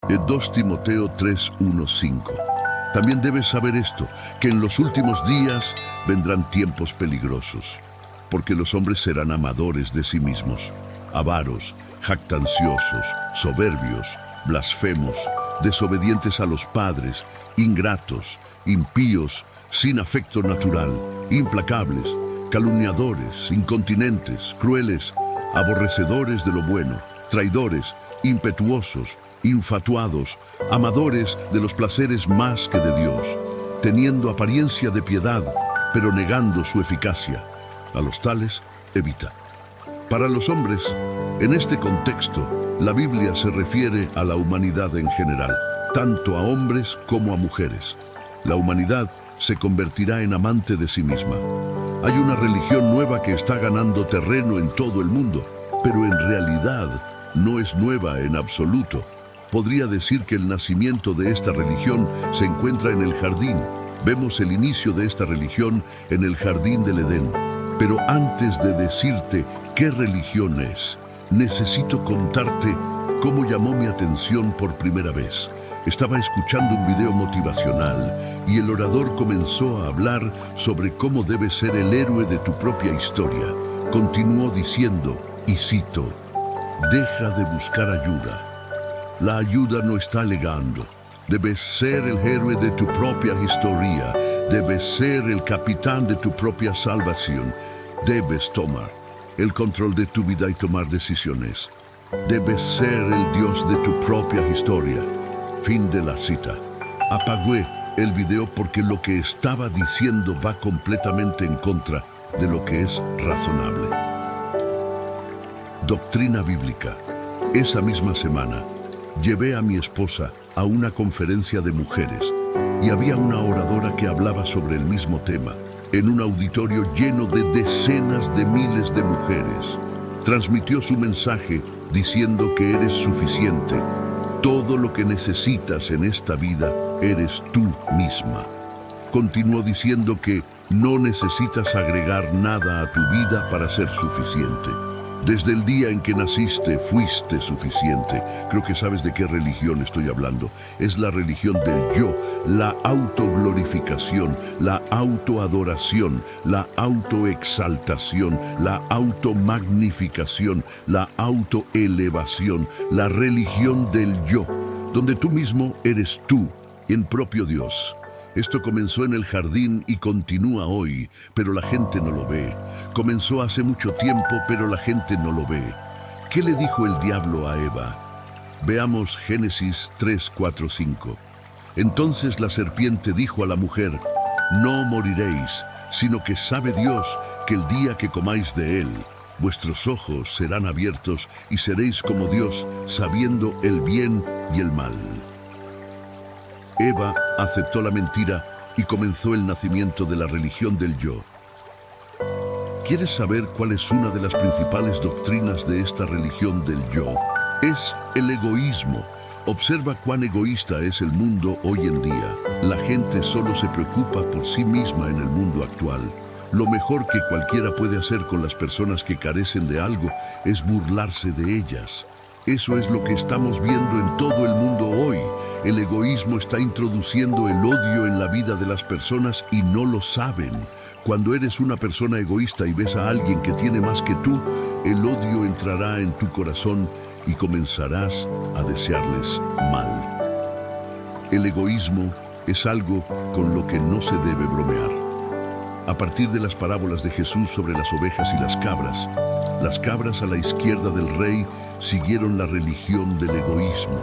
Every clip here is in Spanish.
2 Timoteo 3:1-5. También debes saber esto, que en los últimos días vendrán tiempos peligrosos, porque los hombres serán amadores de sí mismos, avaros, jactanciosos, soberbios, blasfemos, desobedientes a los padres, ingratos, impíos, sin afecto natural, implacables, calumniadores, incontinentes, crueles, aborrecedores de lo bueno, traidores, impetuosos, infatuados, amadores de los placeres más que de Dios, teniendo apariencia de piedad, pero negando su eficacia. A los tales, evita. Para los hombres, en este contexto, la Biblia se refiere a la humanidad en general, tanto a hombres como a mujeres. La humanidad se convertirá en amante de sí misma. Hay una religión nueva que está ganando terreno en todo el mundo, pero en realidad no es nueva en absoluto. Podría decir que el nacimiento de esta religión se encuentra en el jardín. Vemos el inicio de esta religión en el jardín del Edén. Pero antes de decirte qué religión es, necesito contarte cómo llamó mi atención por primera vez. Estaba escuchando un video motivacional y el orador comenzó a hablar sobre cómo debes ser el héroe de tu propia historia. Continuó diciendo, y cito, deja de buscar ayuda. La ayuda no está llegando. Debes ser el héroe de tu propia historia. Debes ser el capitán de tu propia salvación. Debes tomar el control de tu vida y tomar decisiones. Debes ser el Dios de tu propia historia. Fin de la cita. Apagué el video porque lo que estaba diciendo va completamente en contra de lo que es razonable. Doctrina bíblica. Esa misma semana, llevé a mi esposa a una conferencia de mujeres y había una oradora que hablaba sobre el mismo tema, en un auditorio lleno de decenas de miles de mujeres. Transmitió su mensaje diciendo que eres suficiente. Todo lo que necesitas en esta vida eres tú misma. Continuó diciendo que no necesitas agregar nada a tu vida para ser suficiente. Desde el día en que naciste, fuiste suficiente. Creo que sabes de qué religión estoy hablando. Es la religión del yo, la autoglorificación, la autoadoración, la autoexaltación, la automagnificación, la autoelevación, la religión del yo, donde tú mismo eres tú, en propio Dios. Esto comenzó en el jardín y continúa hoy, pero la gente no lo ve. Comenzó hace mucho tiempo, pero la gente no lo ve. ¿Qué le dijo el diablo a Eva? Veamos Génesis 3, 4, 5. Entonces la serpiente dijo a la mujer, no moriréis, sino que sabe Dios que el día que comáis de él, vuestros ojos serán abiertos y seréis como Dios, sabiendo el bien y el mal. Eva aceptó la mentira y comenzó el nacimiento de la religión del yo. ¿Quieres saber cuál es una de las principales doctrinas de esta religión del yo? Es el egoísmo. Observa cuán egoísta es el mundo hoy en día. La gente solo se preocupa por sí misma en el mundo actual. Lo mejor que cualquiera puede hacer con las personas que carecen de algo es burlarse de ellas. Eso es lo que estamos viendo en todo el mundo hoy. El egoísmo está introduciendo el odio en la vida de las personas y no lo saben. Cuando eres una persona egoísta y ves a alguien que tiene más que tú, el odio entrará en tu corazón y comenzarás a desearles mal. El egoísmo es algo con lo que no se debe bromear. A partir de las parábolas de Jesús sobre las ovejas y las cabras a la izquierda del rey siguieron la religión del egoísmo,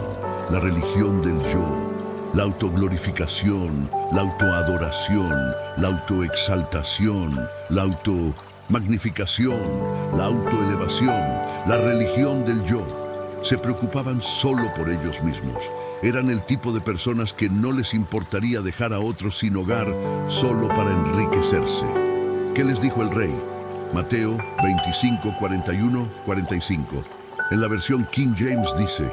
la religión del yo, la autoglorificación, la autoadoración, la autoexaltación, la automagnificación, la autoelevación, la religión del yo. Se preocupaban solo por ellos mismos. Eran el tipo de personas que no les importaría dejar a otros sin hogar solo para enriquecerse. ¿Qué les dijo el rey? Mateo 25, 41, 45. En la versión King James dice,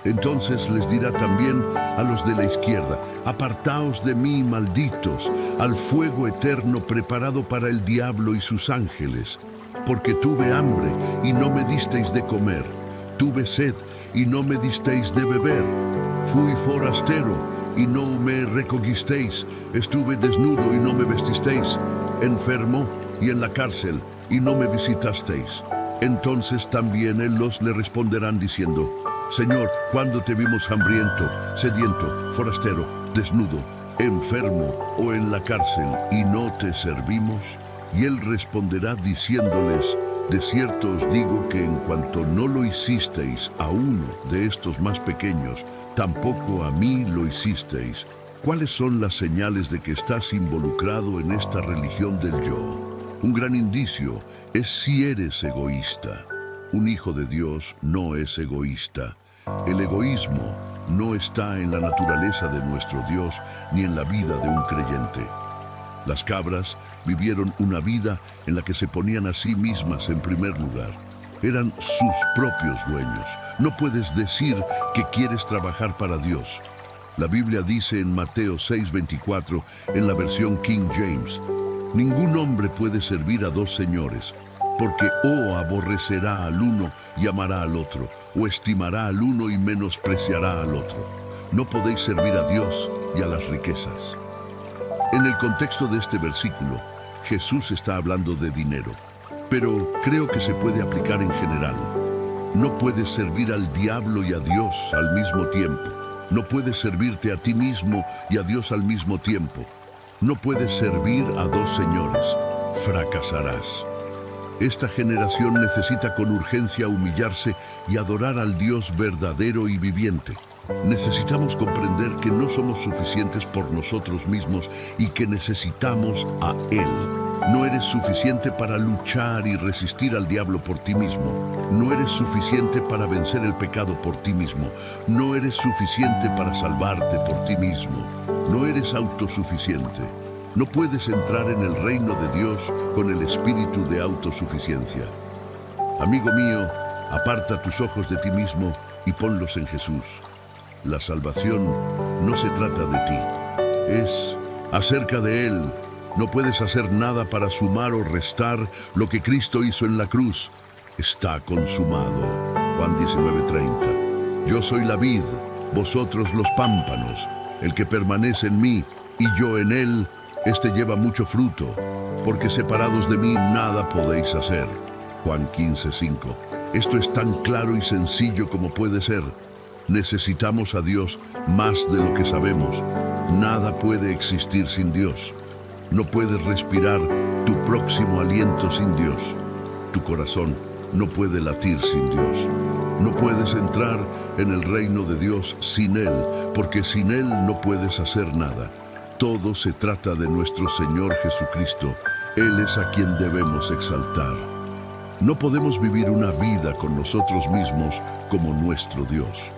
entonces les dirá también a los de la izquierda, apartaos de mí, malditos, al fuego eterno preparado para el diablo y sus ángeles, porque tuve hambre y no me disteis de comer, tuve sed y no me disteis de beber, Fui forastero y no me recogisteis, estuve desnudo y no me vestisteis, enfermo y en la cárcel y no me visitasteis. Entonces también ellos le responderán diciendo: Señor, ¿cuándo te vimos hambriento, sediento, forastero, desnudo, enfermo o en la cárcel y no te servimos? Y él responderá diciéndoles: de cierto os digo que en cuanto no lo hicisteis a uno de estos más pequeños, tampoco a mí lo hicisteis. ¿Cuáles son las señales de que estás involucrado en esta religión del yo? Un gran indicio es si eres egoísta. Un hijo de Dios no es egoísta. El egoísmo no está en la naturaleza de nuestro Dios ni en la vida de un creyente. Las cabras vivieron una vida en la que se ponían a sí mismas en primer lugar. Eran sus propios dueños. No puedes decir que quieres trabajar para Dios. La Biblia dice en Mateo 6:24, en la versión King James: ningún hombre puede servir a dos señores, porque o aborrecerá al uno y amará al otro, o estimará al uno y menospreciará al otro. No podéis servir a Dios y a las riquezas. En el contexto de este versículo, Jesús está hablando de dinero, pero creo que se puede aplicar en general. No puedes servir al diablo y a Dios al mismo tiempo. No puedes servirte a ti mismo y a Dios al mismo tiempo. No puedes servir a dos señores. Fracasarás. Esta generación necesita con urgencia humillarse y adorar al Dios verdadero y viviente. Necesitamos comprender que no somos suficientes por nosotros mismos y que necesitamos a Él. No eres suficiente para luchar y resistir al diablo por ti mismo. No eres suficiente para vencer el pecado por ti mismo. No eres suficiente para salvarte por ti mismo. No eres autosuficiente. No puedes entrar en el reino de Dios con el espíritu de autosuficiencia. Amigo mío, aparta tus ojos de ti mismo y ponlos en Jesús. La salvación no se trata de ti, es acerca de Él. No puedes hacer nada para sumar o restar lo que Cristo hizo en la cruz. Está consumado. Juan 19:30. Yo soy la vid, vosotros los pámpanos. El que permanece en mí y yo en él, este lleva mucho fruto, porque separados de mí nada podéis hacer. Juan 15:5. Esto es tan claro y sencillo como puede ser. Necesitamos a Dios más de lo que sabemos. Nada puede existir sin Dios. No puedes respirar tu próximo aliento sin Dios. Tu corazón no puede latir sin Dios. No puedes entrar en el reino de Dios sin Él, porque sin Él no puedes hacer nada. Todo se trata de nuestro Señor Jesucristo. Él es a quien debemos exaltar. No podemos vivir una vida con nosotros mismos como nuestro Dios.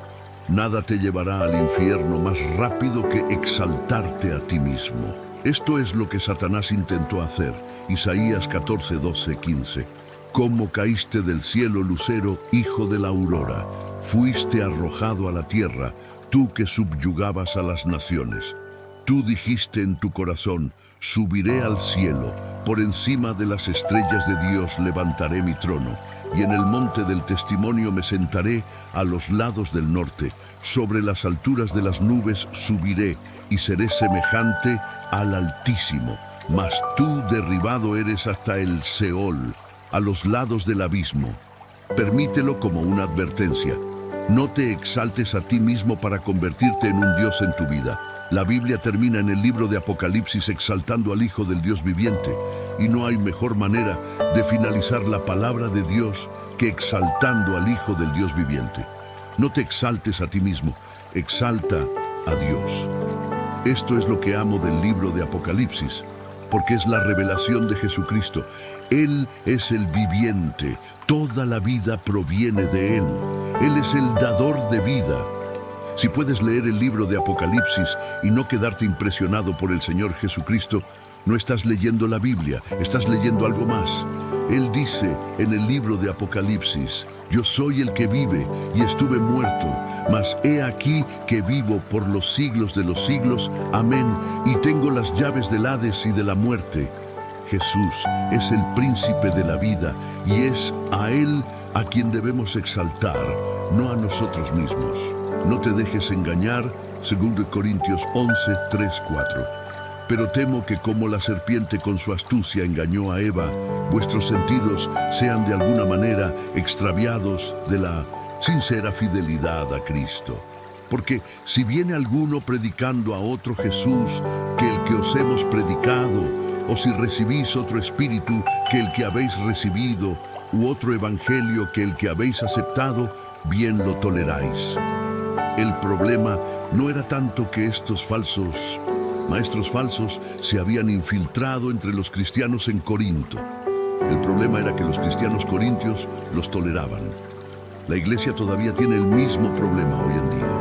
Nada te llevará al infierno más rápido que exaltarte a ti mismo. Esto es lo que Satanás intentó hacer. Isaías 14:12-15. ¿Cómo caíste del cielo, lucero, hijo de la aurora? Fuiste arrojado a la tierra, tú que subyugabas a las naciones. Tú dijiste en tu corazón: subiré al cielo, por encima de las estrellas de Dios levantaré mi trono, y en el monte del testimonio me sentaré a los lados del norte. Sobre las alturas de las nubes subiré, y seré semejante al Altísimo. Mas tú derribado eres hasta el Seol, a los lados del abismo. Permítelo como una advertencia. No te exaltes a ti mismo para convertirte en un Dios en tu vida. La Biblia termina en el libro de Apocalipsis exaltando al Hijo del Dios viviente, y no hay mejor manera de finalizar la palabra de Dios que exaltando al Hijo del Dios viviente. No te exaltes a ti mismo, exalta a Dios. Esto es lo que amo del libro de Apocalipsis, porque es la revelación de Jesucristo. Él es el viviente, toda la vida proviene de Él. Él es el dador de vida. Si puedes leer el libro de Apocalipsis y no quedarte impresionado por el Señor Jesucristo, no estás leyendo la Biblia, estás leyendo algo más. Él dice en el libro de Apocalipsis: yo soy el que vive y estuve muerto, mas he aquí que vivo por los siglos de los siglos. Amén. Y tengo las llaves del Hades y de la muerte. Jesús es el príncipe de la vida y es a Él a quien debemos exaltar, no a nosotros mismos. No te dejes engañar, 2 Corintios 11, 3, 4. Pero temo que como la serpiente con su astucia engañó a Eva, vuestros sentidos sean de alguna manera extraviados de la sincera fidelidad a Cristo. Porque si viene alguno predicando a otro Jesús que el que os hemos predicado, o si recibís otro espíritu que el que habéis recibido, u otro evangelio que el que habéis aceptado, bien lo toleráis. El problema no era tanto que estos maestros falsos se habían infiltrado entre los cristianos en Corinto. El problema era que los cristianos corintios los toleraban. La iglesia todavía tiene el mismo problema hoy en día.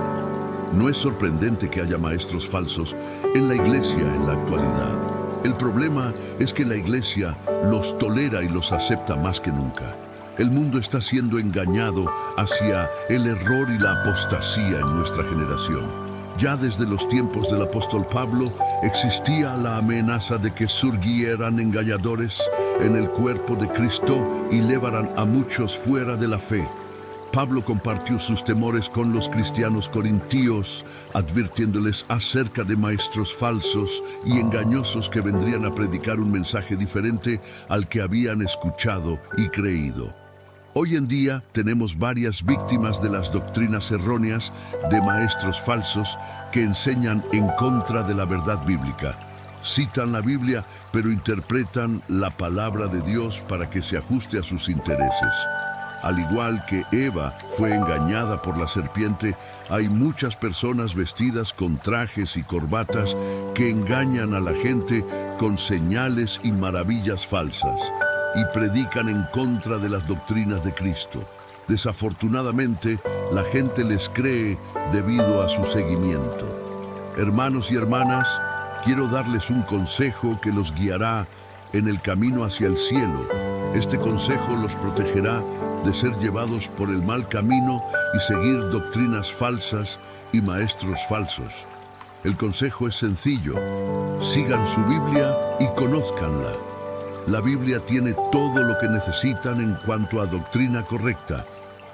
No es sorprendente que haya maestros falsos en la iglesia en la actualidad. El problema es que la iglesia los tolera y los acepta más que nunca. El mundo está siendo engañado hacia el error y la apostasía en nuestra generación. Ya desde los tiempos del apóstol Pablo existía la amenaza de que surgieran engañadores en el cuerpo de Cristo y llevaran a muchos fuera de la fe. Pablo compartió sus temores con los cristianos corintios, advirtiéndoles acerca de maestros falsos y engañosos que vendrían a predicar un mensaje diferente al que habían escuchado y creído. Hoy en día tenemos varias víctimas de las doctrinas erróneas de maestros falsos que enseñan en contra de la verdad bíblica. Citan la Biblia, pero interpretan la palabra de Dios para que se ajuste a sus intereses. Al igual que Eva fue engañada por la serpiente, hay muchas personas vestidas con trajes y corbatas que engañan a la gente con señales y maravillas falsas y predican en contra de las doctrinas de Cristo. Desafortunadamente, la gente les cree debido a su seguimiento. Hermanos y hermanas, quiero darles un consejo que los guiará en el camino hacia el cielo. Este consejo los protegerá de ser llevados por el mal camino y seguir doctrinas falsas y maestros falsos. El consejo es sencillo: sigan su Biblia y conózcanla. La Biblia tiene todo lo que necesitan en cuanto a doctrina correcta.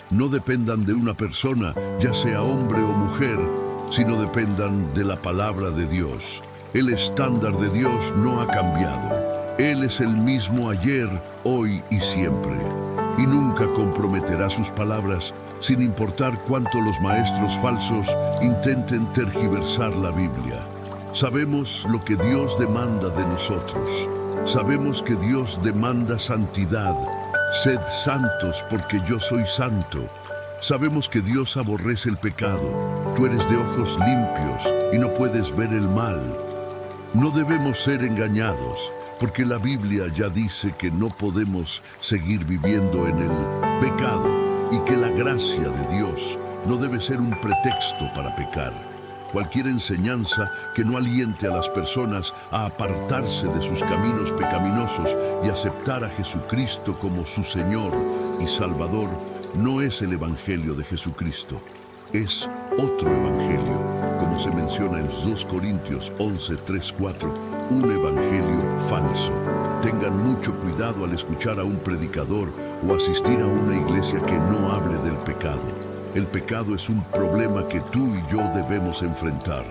No dependan de una persona, ya sea hombre o mujer, sino dependan de la palabra de Dios. El estándar de Dios no ha cambiado. Él es el mismo ayer, hoy y siempre. Y nunca comprometerá sus palabras, sin importar cuánto los maestros falsos intenten tergiversar la Biblia. Sabemos lo que Dios demanda de nosotros. Sabemos que Dios demanda santidad. Sed santos porque yo soy santo. Sabemos que Dios aborrece el pecado. Tú eres de ojos limpios y no puedes ver el mal. No debemos ser engañados, porque la Biblia ya dice que no podemos seguir viviendo en el pecado y que la gracia de Dios no debe ser un pretexto para pecar. Cualquier enseñanza que no aliente a las personas a apartarse de sus caminos pecaminosos y aceptar a Jesucristo como su Señor y Salvador no es el Evangelio de Jesucristo. Es otro evangelio, como se menciona en 2 Corintios 11, 3, 4, un evangelio falso. Tengan mucho cuidado al escuchar a un predicador o asistir a una iglesia que no hable del pecado. El pecado es un problema que tú y yo debemos enfrentar.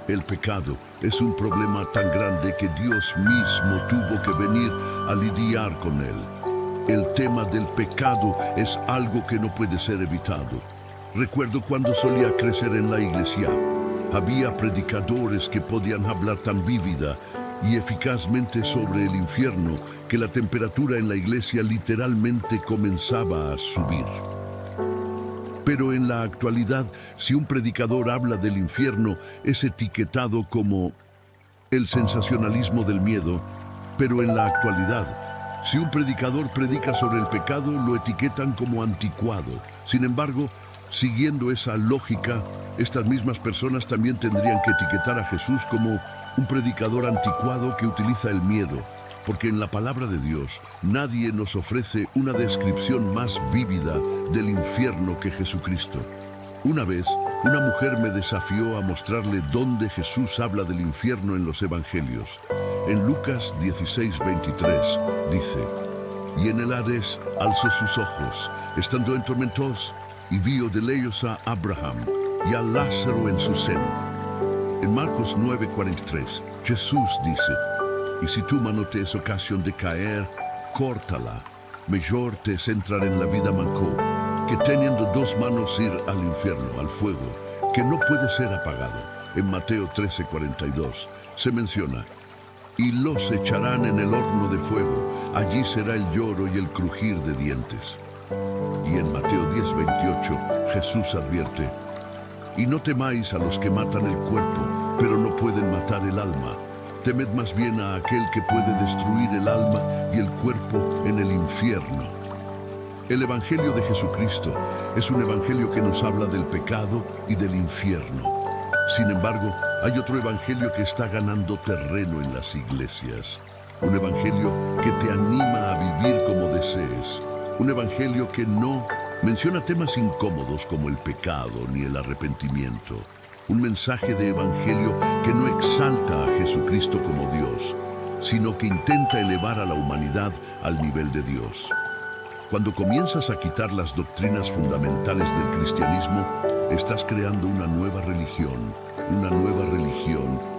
El pecado es un problema tan grande que Dios mismo tuvo que venir a lidiar con él. El tema del pecado es algo que no puede ser evitado. Recuerdo cuando solía crecer en la iglesia. Había predicadores que podían hablar tan vívida y eficazmente sobre el infierno que la temperatura en la iglesia literalmente comenzaba a subir. Pero en la actualidad, si un predicador habla del infierno, es etiquetado como el sensacionalismo del miedo. Pero en la actualidad, si un predicador predica sobre el pecado, lo etiquetan como anticuado. Sin embargo, siguiendo esa lógica, estas mismas personas también tendrían que etiquetar a Jesús como un predicador anticuado que utiliza el miedo, porque en la palabra de Dios nadie nos ofrece una descripción más vívida del infierno que Jesucristo. Una vez, una mujer me desafió a mostrarle dónde Jesús habla del infierno en los evangelios. En Lucas 16:23 dice: «Y en el Hades alzó sus ojos, estando en tormentos, y vio de lejos a Abraham y a Lázaro en su seno. En Marcos 9:43, Jesús dice, y si tu mano te es ocasión de caer, córtala. Mejor te es entrar en la vida manco, que teniendo dos manos ir al infierno, al fuego, que no puede ser apagado. En Mateo 13:42 se menciona, y los echarán en el horno de fuego, allí será el lloro y el crujir de dientes. Y en Mateo 10:28 Jesús advierte, y no temáis a los que matan el cuerpo, pero no pueden matar el alma. Temed más bien a aquel que puede destruir el alma y el cuerpo en el infierno. El Evangelio de Jesucristo es un evangelio que nos habla del pecado y del infierno. Sin embargo, hay otro evangelio que está ganando terreno en las iglesias. Un evangelio que te anima a vivir como desees. Un evangelio que no menciona temas incómodos como el pecado ni el arrepentimiento. Un mensaje de evangelio que no exalta a Jesucristo como Dios, sino que intenta elevar a la humanidad al nivel de Dios. Cuando comienzas a quitar las doctrinas fundamentales del cristianismo, estás creando una nueva religión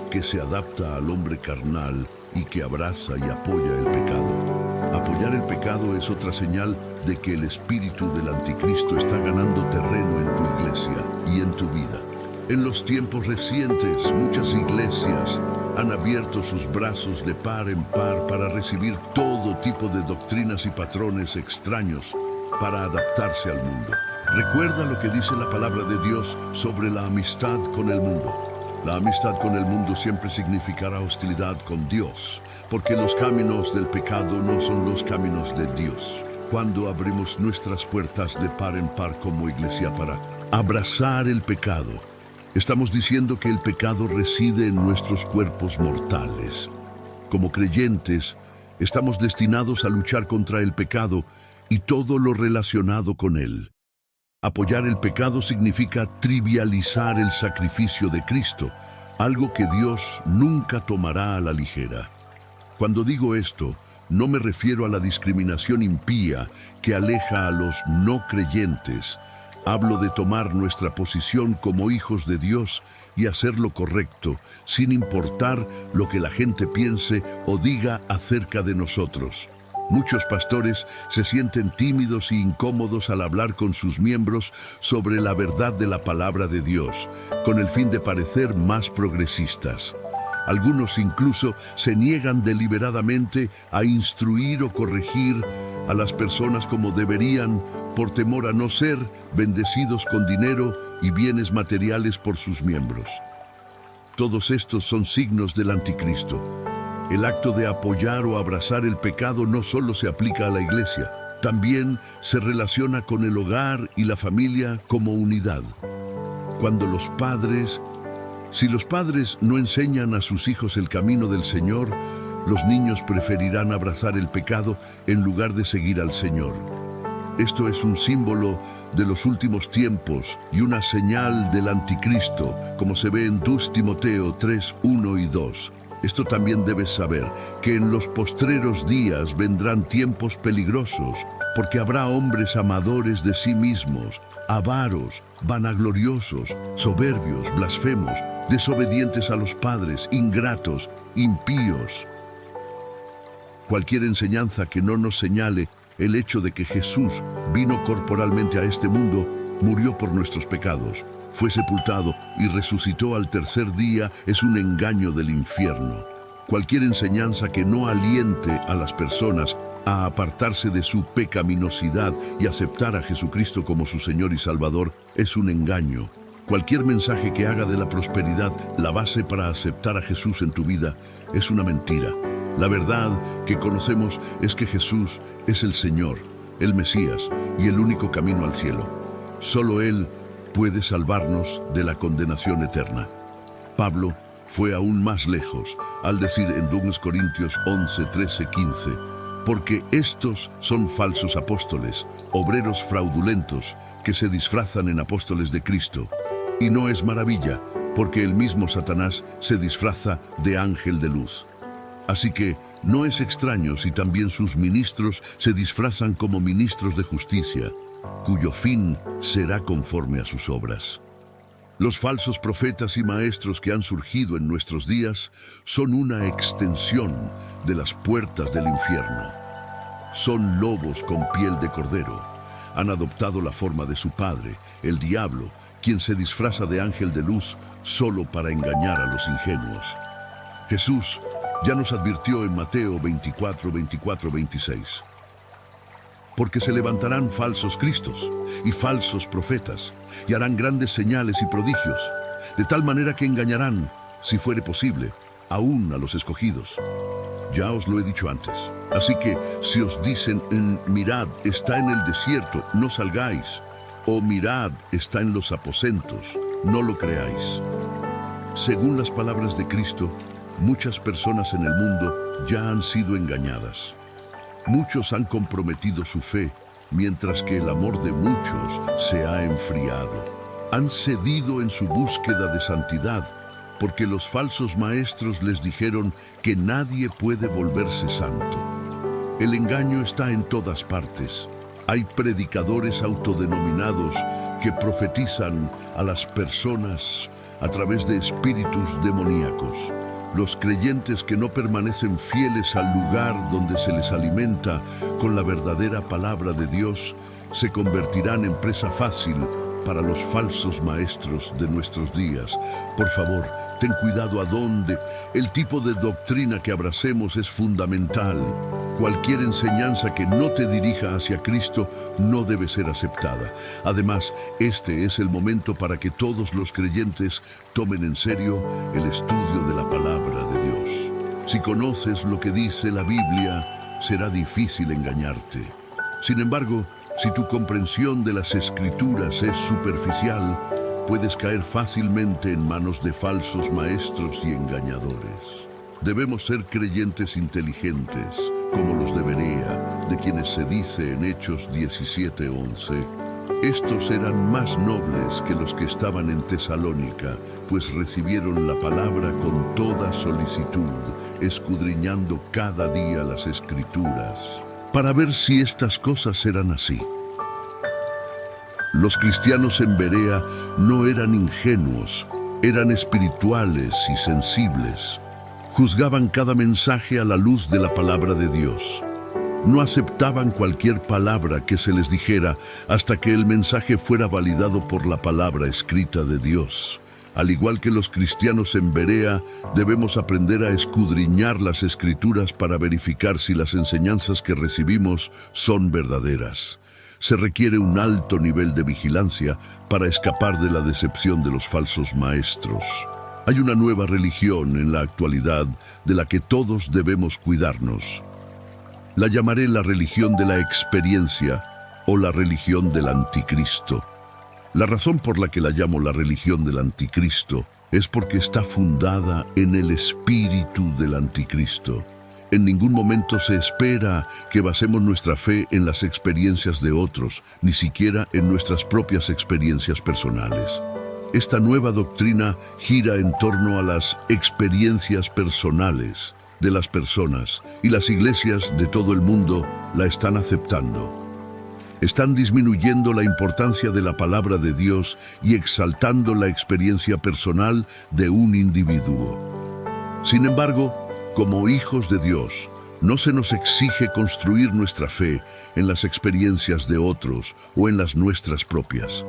que se adapta al hombre carnal y que abraza y apoya el pecado. Apoyar el pecado es otra señal de que el espíritu del anticristo está ganando terreno en tu iglesia y en tu vida. En los tiempos recientes, muchas iglesias han abierto sus brazos de par en par para recibir todo tipo de doctrinas y patrones extraños para adaptarse al mundo. Recuerda lo que dice la palabra de Dios sobre la amistad con el mundo. La amistad con el mundo siempre significará hostilidad con Dios, porque los caminos del pecado no son los caminos de Dios. Cuando abrimos nuestras puertas de par en par como iglesia para abrazar el pecado, estamos diciendo que el pecado reside en nuestros cuerpos mortales. Como creyentes, estamos destinados a luchar contra el pecado y todo lo relacionado con él. Apoyar el pecado significa trivializar el sacrificio de Cristo, algo que Dios nunca tomará a la ligera. Cuando digo esto, no me refiero a la discriminación impía que aleja a los no creyentes. Hablo de tomar nuestra posición como hijos de Dios y hacer lo correcto, sin importar lo que la gente piense o diga acerca de nosotros. Muchos pastores se sienten tímidos e incómodos al hablar con sus miembros sobre la verdad de la palabra de Dios, con el fin de parecer más progresistas. Algunos incluso se niegan deliberadamente a instruir o corregir a las personas como deberían por temor a no ser bendecidos con dinero y bienes materiales por sus miembros. Todos estos son signos del anticristo. El acto de apoyar o abrazar el pecado no solo se aplica a la iglesia, también se relaciona con el hogar y la familia como unidad. Si los padres no enseñan a sus hijos el camino del Señor, los niños preferirán abrazar el pecado en lugar de seguir al Señor. Esto es un símbolo de los últimos tiempos y una señal del anticristo, como se ve en 2 Timoteo 3, 1 y 2. Esto también debes saber, que en los postreros días vendrán tiempos peligrosos, porque habrá hombres amadores de sí mismos, avaros, vanagloriosos, soberbios, blasfemos, desobedientes a los padres, ingratos, impíos. Cualquier enseñanza que no nos señale el hecho de que Jesús vino corporalmente a este mundo, murió por nuestros pecados, fue sepultado y resucitó al tercer día es un engaño del infierno. Cualquier enseñanza que no aliente a las personas a apartarse de su pecaminosidad y aceptar a Jesucristo como su Señor y Salvador es un engaño. Cualquier mensaje que haga de la prosperidad la base para aceptar a Jesús en tu vida es una mentira. La verdad que conocemos es que Jesús es el Señor, el Mesías y el único camino al cielo. Solo Él puede salvarnos de la condenación eterna. Pablo fue aún más lejos al decir en 2 Corintios 11, 13, 15, porque estos son falsos apóstoles, obreros fraudulentos que se disfrazan en apóstoles de Cristo. Y no es maravilla, porque el mismo Satanás se disfraza de ángel de luz. Así que no es extraño si también sus ministros se disfrazan como ministros de justicia, cuyo fin será conforme a sus obras. Los falsos profetas y maestros que han surgido en nuestros días son una extensión de las puertas del infierno. Son lobos con piel de cordero. Han adoptado la forma de su padre, el diablo, quien se disfraza de ángel de luz solo para engañar a los ingenuos. Jesús ya nos advirtió en Mateo 24, 24, 26. Porque se levantarán falsos cristos y falsos profetas, y harán grandes señales y prodigios, de tal manera que engañarán, si fuere posible, aún a los escogidos. Ya os lo he dicho antes. Así que, si os dicen mirad, está en el desierto, no salgáis, o mirad, está en los aposentos, no lo creáis. Según las palabras de Cristo, muchas personas en el mundo ya han sido engañadas. Muchos han comprometido su fe, mientras que el amor de muchos se ha enfriado. Han cedido en su búsqueda de santidad, porque los falsos maestros les dijeron que nadie puede volverse santo. El engaño está en todas partes. Hay predicadores autodenominados que profetizan a las personas a través de espíritus demoníacos. Los creyentes que no permanecen fieles al lugar donde se les alimenta con la verdadera palabra de Dios se convertirán en presa fácil para los falsos maestros de nuestros días. Por favor, ten cuidado a dónde. El tipo de doctrina que abracemos es fundamental. Cualquier enseñanza que no te dirija hacia Cristo no debe ser aceptada. Además, este es el momento para que todos los creyentes tomen en serio el estudio de la palabra de Dios. Si conoces lo que dice la Biblia, será difícil engañarte. Sin embargo, si tu comprensión de las Escrituras es superficial, puedes caer fácilmente en manos de falsos maestros y engañadores. Debemos ser creyentes inteligentes, como los de Berea, de quienes se dice en Hechos 17:11. Estos eran más nobles que los que estaban en Tesalónica, pues recibieron la palabra con toda solicitud, escudriñando cada día las Escrituras, para ver si estas cosas eran así. Los cristianos en Berea no eran ingenuos, eran espirituales y sensibles. Juzgaban cada mensaje a la luz de la palabra de Dios. No aceptaban cualquier palabra que se les dijera hasta que el mensaje fuera validado por la palabra escrita de Dios. Al igual que los cristianos en Berea, debemos aprender a escudriñar las Escrituras para verificar si las enseñanzas que recibimos son verdaderas. Se requiere un alto nivel de vigilancia para escapar de la decepción de los falsos maestros. Hay una nueva religión en la actualidad de la que todos debemos cuidarnos. La llamaré la religión de la experiencia o la religión del anticristo. La razón por la que la llamo la religión del anticristo es porque está fundada en el espíritu del anticristo. En ningún momento se espera que basemos nuestra fe en las experiencias de otros, ni siquiera en nuestras propias experiencias personales. Esta nueva doctrina gira en torno a las experiencias personales de las personas, y las iglesias de todo el mundo la están aceptando. Están disminuyendo la importancia de la palabra de Dios y exaltando la experiencia personal de un individuo. Sin embargo, como hijos de Dios, no se nos exige construir nuestra fe en las experiencias de otros o en las nuestras propias.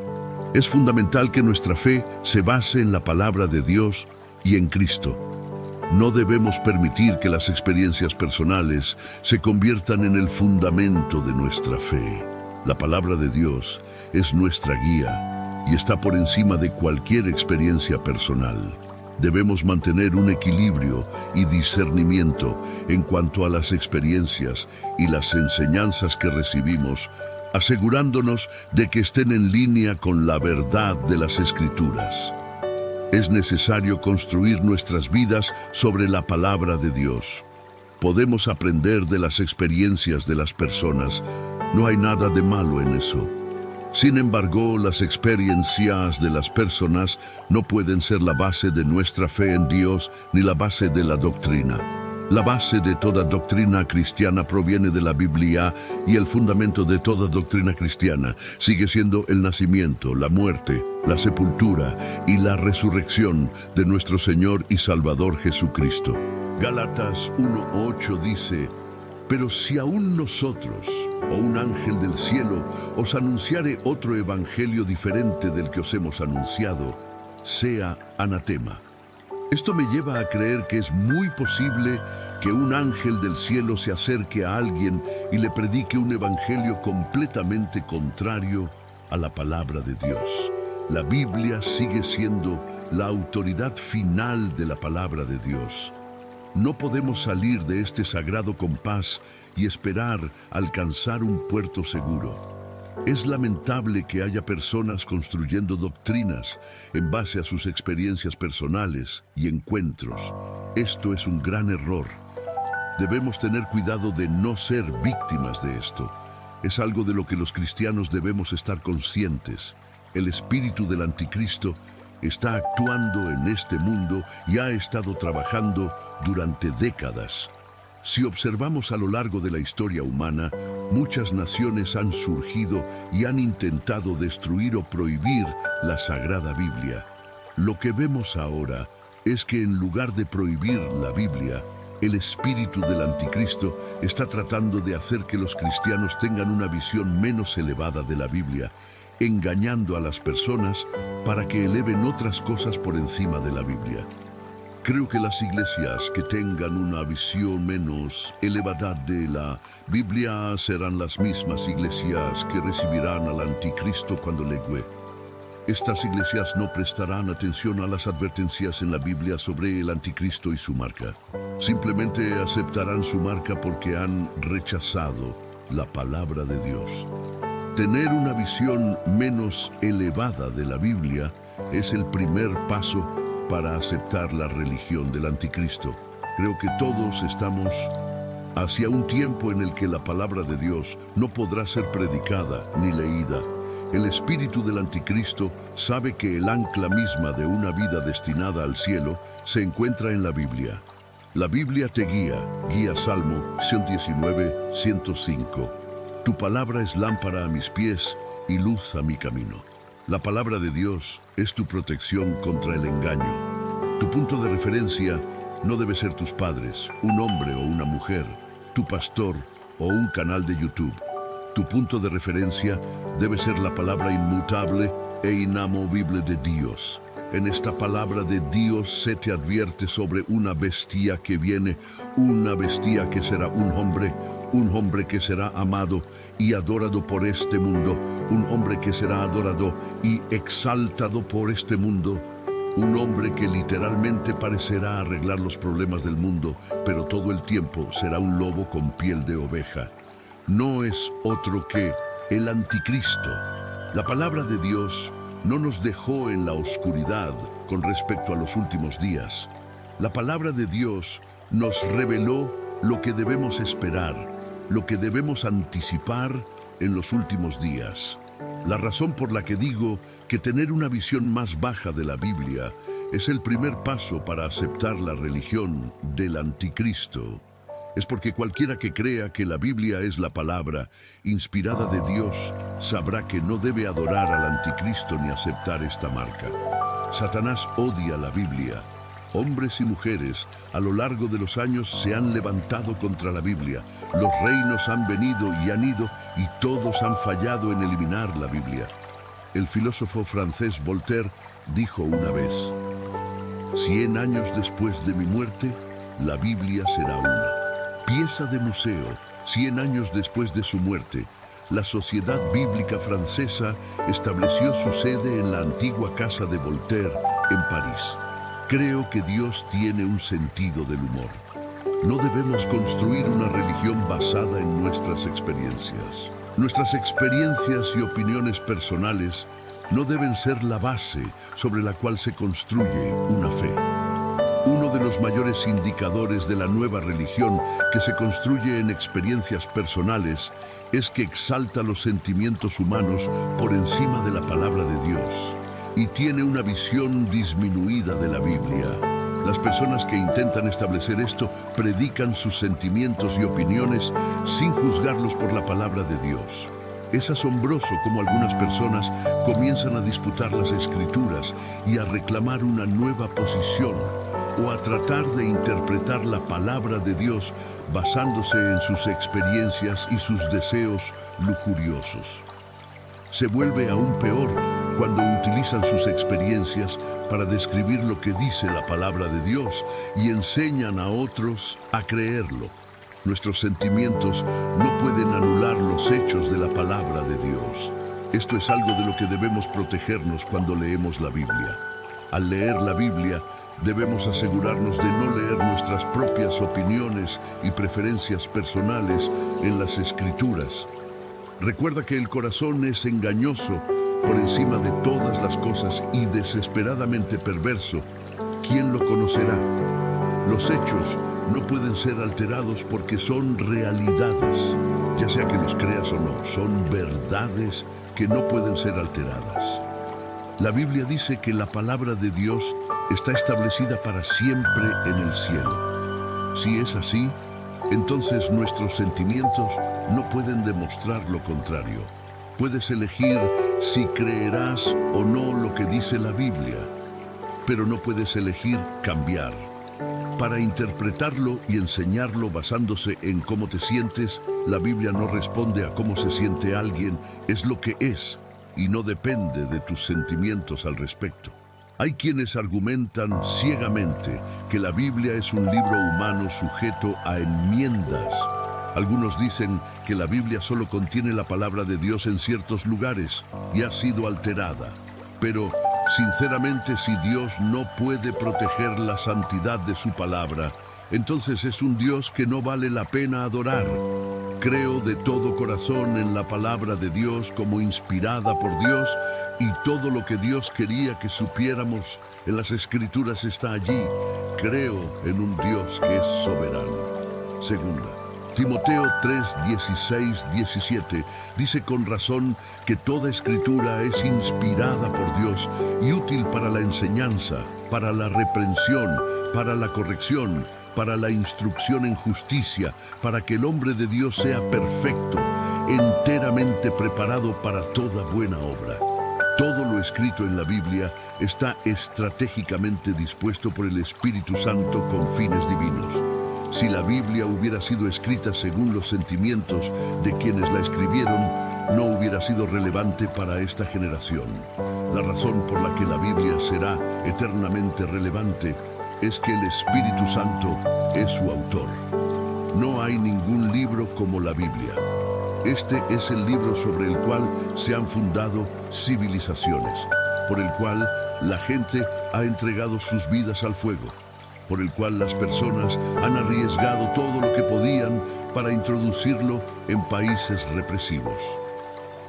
Es fundamental que nuestra fe se base en la palabra de Dios y en Cristo. No debemos permitir que las experiencias personales se conviertan en el fundamento de nuestra fe. La palabra de Dios es nuestra guía y está por encima de cualquier experiencia personal. Debemos mantener un equilibrio y discernimiento en cuanto a las experiencias y las enseñanzas que recibimos, asegurándonos de que estén en línea con la verdad de las Escrituras. Es necesario construir nuestras vidas sobre la palabra de Dios. Podemos aprender de las experiencias de las personas. No hay nada de malo en eso. Sin embargo, las experiencias de las personas no pueden ser la base de nuestra fe en Dios ni la base de la doctrina. La base de toda doctrina cristiana proviene de la Biblia y el fundamento de toda doctrina cristiana sigue siendo el nacimiento, la muerte, la sepultura y la resurrección de nuestro Señor y Salvador Jesucristo. Gálatas 1:8 dice: pero si aún nosotros, o un ángel del cielo, os anunciare otro evangelio diferente del que os hemos anunciado, sea anatema. Esto me lleva a creer que es muy posible que un ángel del cielo se acerque a alguien y le predique un evangelio completamente contrario a la palabra de Dios. La Biblia sigue siendo la autoridad final de la palabra de Dios. No podemos salir de este sagrado compás y esperar alcanzar un puerto seguro. Es lamentable que haya personas construyendo doctrinas en base a sus experiencias personales y encuentros. Esto es un gran error. Debemos tener cuidado de no ser víctimas de esto. Es algo de lo que los cristianos debemos estar conscientes. El espíritu del anticristo está actuando en este mundo y ha estado trabajando durante décadas. Si observamos a lo largo de la historia humana, muchas naciones han surgido y han intentado destruir o prohibir la Sagrada Biblia. Lo que vemos ahora es que en lugar de prohibir la Biblia, el espíritu del anticristo está tratando de hacer que los cristianos tengan una visión menos elevada de la Biblia, engañando a las personas para que eleven otras cosas por encima de la Biblia. Creo que las iglesias que tengan una visión menos elevada de la Biblia serán las mismas iglesias que recibirán al anticristo cuando llegue. Estas iglesias no prestarán atención a las advertencias en la Biblia sobre el anticristo y su marca. Simplemente aceptarán su marca porque han rechazado la palabra de Dios. Tener una visión menos elevada de la Biblia es el primer paso para aceptar la religión del anticristo. Creo que todos estamos hacia un tiempo en el que la palabra de Dios no podrá ser predicada ni leída. El espíritu del anticristo sabe que el ancla misma de una vida destinada al cielo se encuentra en la Biblia. La Biblia te guía Salmo 119, 105. Tu palabra es lámpara a mis pies y luz a mi camino. La palabra de Dios es tu protección contra el engaño. Tu punto de referencia no debe ser tus padres, un hombre o una mujer, tu pastor o un canal de YouTube. Tu punto de referencia debe ser la palabra inmutable e inamovible de Dios. En esta palabra de Dios se te advierte sobre una bestia que viene, una bestia que será un hombre que será amado y adorado por este mundo, un hombre que será adorado y exaltado por este mundo, un hombre que literalmente parecerá arreglar los problemas del mundo, pero todo el tiempo será un lobo con piel de oveja. No es otro que el anticristo. La palabra de Dios no nos dejó en la oscuridad con respecto a los últimos días. La palabra de Dios nos reveló lo que debemos esperar, lo que debemos anticipar en los últimos días. La razón por la que digo que tener una visión más baja de la Biblia es el primer paso para aceptar la religión del anticristo. Es porque cualquiera que crea que la Biblia es la palabra inspirada de Dios sabrá que no debe adorar al anticristo ni aceptar esta marca. Satanás odia la Biblia. Hombres y mujeres a lo largo de los años se han levantado contra la Biblia. Los reinos han venido y han ido y todos han fallado en eliminar la Biblia. El filósofo francés Voltaire dijo una vez: 100 años después de mi muerte, la Biblia será una pieza de museo. 100 años después de su muerte, la Sociedad Bíblica Francesa estableció su sede en la antigua casa de Voltaire, en París. Creo que Dios tiene un sentido del humor. No debemos construir una religión basada en nuestras experiencias. Nuestras experiencias y opiniones personales no deben ser la base sobre la cual se construye una fe. Uno de los mayores indicadores de la nueva religión que se construye en experiencias personales es que exalta los sentimientos humanos por encima de la palabra de Dios y tiene una visión disminuida de la Biblia. Las personas que intentan establecer esto predican sus sentimientos y opiniones sin juzgarlos por la palabra de Dios. Es asombroso cómo algunas personas comienzan a disputar las Escrituras y a reclamar una nueva posición o a tratar de interpretar la palabra de Dios basándose en sus experiencias y sus deseos lujuriosos. Se vuelve aún peor cuando utilizan sus experiencias para describir lo que dice la palabra de Dios y enseñan a otros a creerlo. Nuestros sentimientos no pueden anular los hechos de la palabra de Dios. Esto es algo de lo que debemos protegernos cuando leemos la Biblia. Al leer la Biblia, debemos asegurarnos de no leer nuestras propias opiniones y preferencias personales en las Escrituras. Recuerda que el corazón es engañoso por encima de todas las cosas y desesperadamente perverso. ¿Quién lo conocerá? Los hechos no pueden ser alterados porque son realidades, ya sea que los creas o no, son verdades que no pueden ser alteradas. La Biblia dice que la palabra de Dios está establecida para siempre en el cielo. Si es así, entonces nuestros sentimientos no pueden demostrar lo contrario. Puedes elegir si creerás o no lo que dice la Biblia, pero no puedes elegir cambiar. Para interpretarlo y enseñarlo basándose en cómo te sientes, la Biblia no responde a cómo se siente alguien, es lo que es, y no depende de tus sentimientos al respecto. Hay quienes argumentan ciegamente que la Biblia es un libro humano sujeto a enmiendas. Algunos dicen que la Biblia solo contiene la palabra de Dios en ciertos lugares y ha sido alterada. Pero, sinceramente, si Dios no puede proteger la santidad de su palabra, entonces es un Dios que no vale la pena adorar. Creo de todo corazón en la palabra de Dios como inspirada por Dios, y todo lo que Dios quería que supiéramos en las Escrituras está allí. Creo en un Dios que es soberano. Segunda, Timoteo 3, 16, 17 dice con razón que toda Escritura es inspirada por Dios y útil para la enseñanza, para la reprensión, para la corrección, para la instrucción en justicia, para que el hombre de Dios sea perfecto, enteramente preparado para toda buena obra. Todo lo escrito en la Biblia está estratégicamente dispuesto por el Espíritu Santo con fines divinos. Si la Biblia hubiera sido escrita según los sentimientos de quienes la escribieron, no hubiera sido relevante para esta generación. La razón por la que la Biblia será eternamente relevante es que el Espíritu Santo es su autor. No hay ningún libro como la Biblia. Este es el libro sobre el cual se han fundado civilizaciones, por el cual la gente ha entregado sus vidas al fuego, por el cual las personas han arriesgado todo lo que podían para introducirlo en países represivos.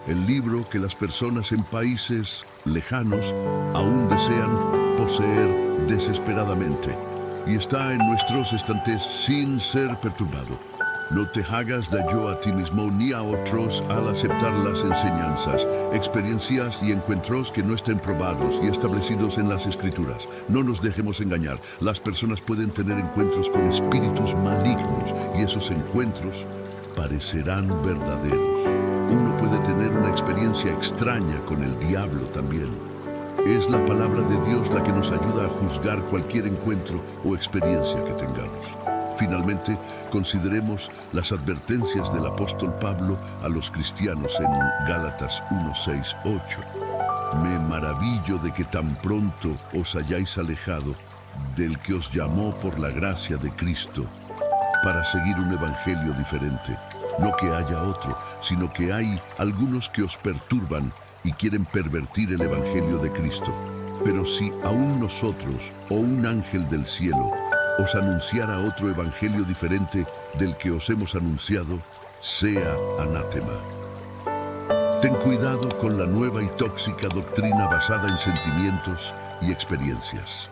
El libro que las personas en países lejanos aún desean poseer desesperadamente y está en nuestros estantes sin ser perturbado. No te hagas daño a ti mismo ni a otros al aceptar las enseñanzas, experiencias y encuentros que no estén probados y establecidos en las Escrituras. No nos dejemos engañar. Las personas pueden tener encuentros con espíritus malignos y esos encuentros parecerán verdaderos. Uno puede tener una experiencia extraña con el diablo también. Es la palabra de Dios la que nos ayuda a juzgar cualquier encuentro o experiencia que tengamos. Finalmente, consideremos las advertencias del apóstol Pablo a los cristianos en Gálatas 1, 6, 8. Me maravillo de que tan pronto os hayáis alejado del que os llamó por la gracia de Cristo para seguir un evangelio diferente. No que haya otro, sino que hay algunos que os perturban y quieren pervertir el evangelio de Cristo. Pero si aún nosotros o un ángel del cielo os anunciara otro evangelio diferente del que os hemos anunciado, sea anátema. Ten cuidado con la nueva y tóxica doctrina basada en sentimientos y experiencias.